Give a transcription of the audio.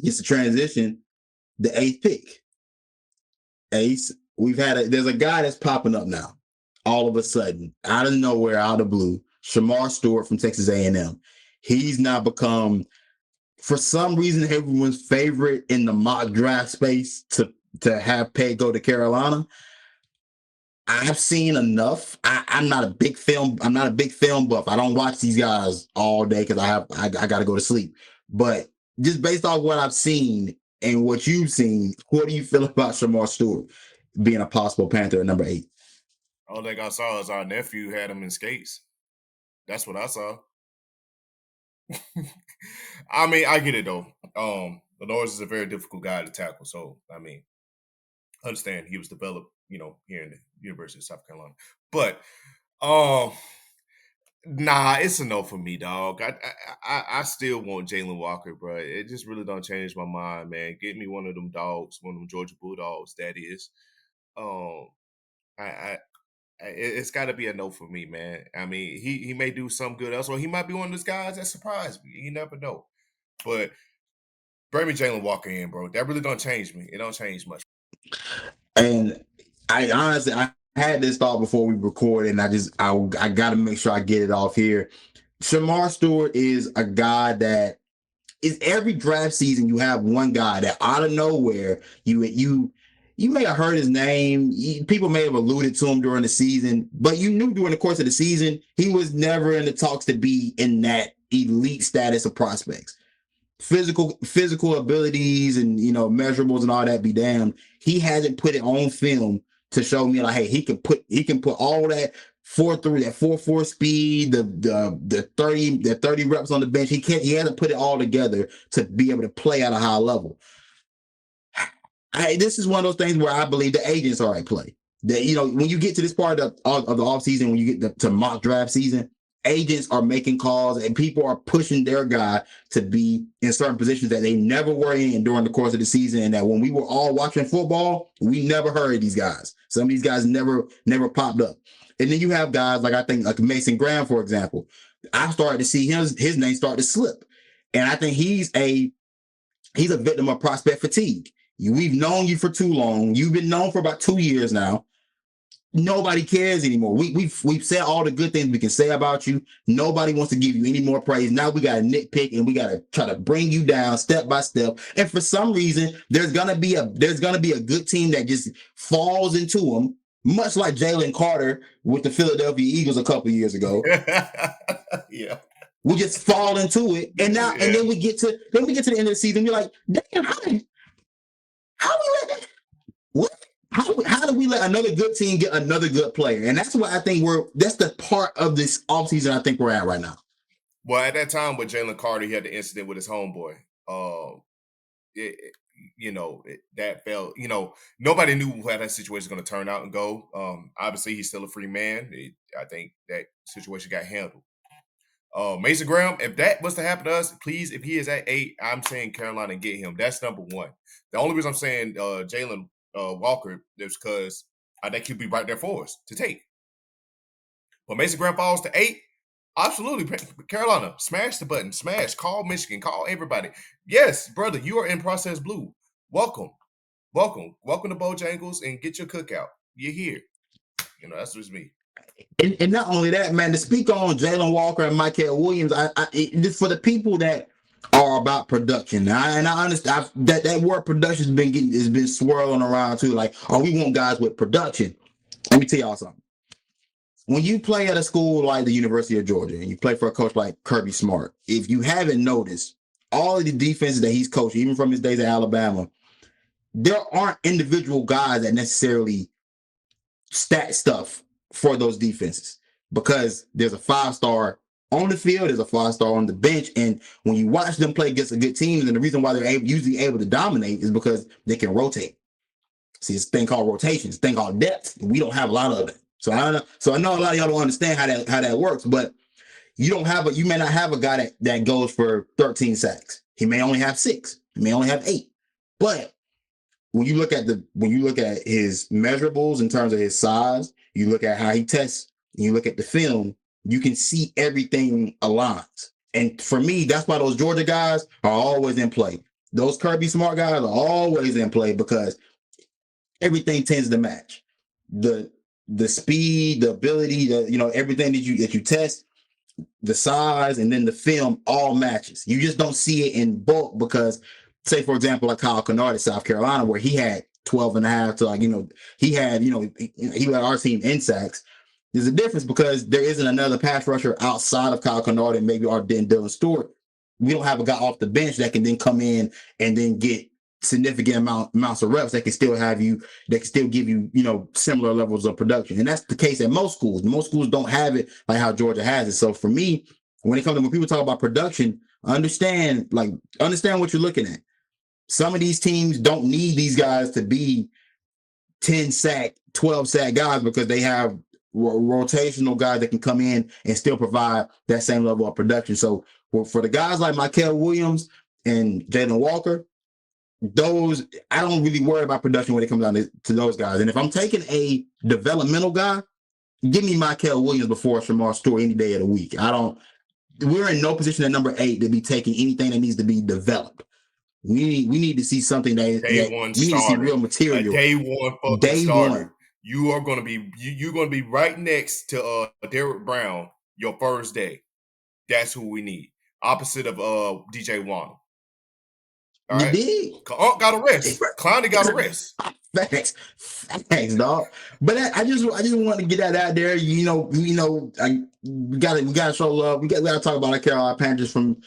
gets the transition, the eighth pick. Ace, there's a guy that's popping up now. All of a sudden, out of nowhere, out of blue, Shemar Stewart from Texas A&M. He's now become, for some reason, everyone's favorite in the mock draft space to have Pay go to Carolina. I've seen enough. I'm not a big film buff. I don't watch these guys all day because I got to go to sleep. But just based off what I've seen and what you've seen, what do you feel about Shemar Stewart being a possible Panther at number 8? All thing I saw is our nephew had him in skates. That's what I saw. I mean, I get it though. Lenores is a very difficult guy to tackle. So I mean, understand he was developed, here in the University of South Carolina. But nah, it's a no for me, dog. I still want Jalen Walker, bro. It just really don't change my mind, man. Get me one of them dogs, one of them Georgia Bulldogs. That is. It's got to be a no for me, man. I mean, he may do some good else, or he might be one of those guys that surprise me. You never know. But bring me Jalen Walker in, bro. That really don't change me. It don't change much. And I honestly, I had this thought before we recorded, and I got to make sure I get it off here. Shemar Stewart is a guy that is every draft season you have one guy that out of nowhere you may have heard his name. People may have alluded to him during the season, but you knew during the course of the season he was never in the talks to be in that elite status of prospects. Physical abilities and measurables and all that be damned. He hasn't put it on film to show me like, hey, he can put all that 4.4 speed, the 30 reps on the bench. He hasn't put it all together to be able to play at a high level. This is one of those things where I believe the agents are at play. That when you get to this part of the offseason, when you get to mock draft season, agents are making calls and people are pushing their guy to be in certain positions that they never were in during the course of the season. And that when we were all watching football, we never heard of these guys. Some of these guys never popped up. And then you have guys like Mason Graham, for example. I started to see his name start to slip. And I think he's a victim of prospect fatigue. We've known you for too long. You've been known for about 2 years now. Nobody cares anymore. We've said all the good things we can say about you. Nobody wants to give you any more praise. Now we got to nitpick and we got to try to bring you down step by step. And for some reason, there's gonna be a good team that just falls into them, much like Jalen Carter with the Philadelphia Eagles a couple years ago. Yeah. We just fall into it, and now and then we get to the end of the season. We're like, damn, how we let that? What? How do we let another good team get another good player? And that's what I think that's the part of this offseason I think we're at right now. Well, at that time with Jalen Carter, he had the incident with his homeboy. That felt, nobody knew how that situation was going to turn out and go. Obviously, he's still a free man. I think that situation got handled. Mason Graham, if that was to happen to us, please, if he is at 8, I'm saying Carolina get him. That's number 1. The only reason I'm saying Jalen Walker is because I think he'll be right there for us to take. But Mason Graham falls to 8, absolutely. Carolina, smash the button. Smash. Call Michigan. Call everybody. Yes, brother, you are in Process Blue. Welcome. Welcome to Bojangles and get your cookout. You're here. That's just me. And not only that, man, to speak on Jalen Walker and Michael Williams, just for the people that are about production, and I understand that word production has been swirling around too. Like, we want guys with production. Let me tell y'all something. When you play at a school like the University of Georgia and you play for a coach like Kirby Smart, if you haven't noticed, all of the defenses that he's coached, even from his days at Alabama, there aren't individual guys that necessarily stat stuff for those defenses, because there's a 5-star on the field, there's a 5-star on the bench, and when you watch them play against a good team, and the reason why they're usually able to dominate is because they can rotate. See, it's a thing called rotation, it's a thing called depth. We don't have a lot of it. So I know a lot of y'all don't understand how that works, but you may not have a guy that goes for 13 sacks. He may only have 6. He may only have 8. But when you look at his measurables in terms of his size, you look at how he tests, and you look at the film, you can see everything aligns. And for me, that's why those Georgia guys are always in play. those Kirby Smart guys are always in play because everything tends to match. The speed, the ability, everything that you test, the size, and then the film all matches. You just don't see it in bulk because, say, for example, like Kyle Kennard at South Carolina, where he had 12 and a half to he had, he led our team in sacks. There's a difference because there isn't another pass rusher outside of Kyle Kennard and maybe our Dylan Stewart. We don't have a guy off the bench that can then come in and then get significant amounts of reps that can still give you, similar levels of production. And that's the case at most schools. Most schools don't have it like how Georgia has it. So for me, when people talk about production, understand what you're looking at. Some of these teams don't need these guys to be 10 sack, 12 sack guys because they have rotational guys that can come in and still provide that same level of production. So for the guys like Mykel Williams and Jalen Walker, those, I don't really worry about production when it comes down to those guys. And if I'm taking a developmental guy, give me Mykel Williams before Shemar Stewart any day of the week. We're in no position at number 8 to be taking anything that needs to be developed. We need to see something day one we need to see real starter. material. Day one fucking Day starter. one. You are gonna be right next to Derrick Brown your first day. That's who we need. Opposite of DJ Waddle. All right. Got a rest. Clowney got a rest. Thanks, dog. But I just want to get that out there. We gotta show love. We gotta talk about our Carolina Panthers from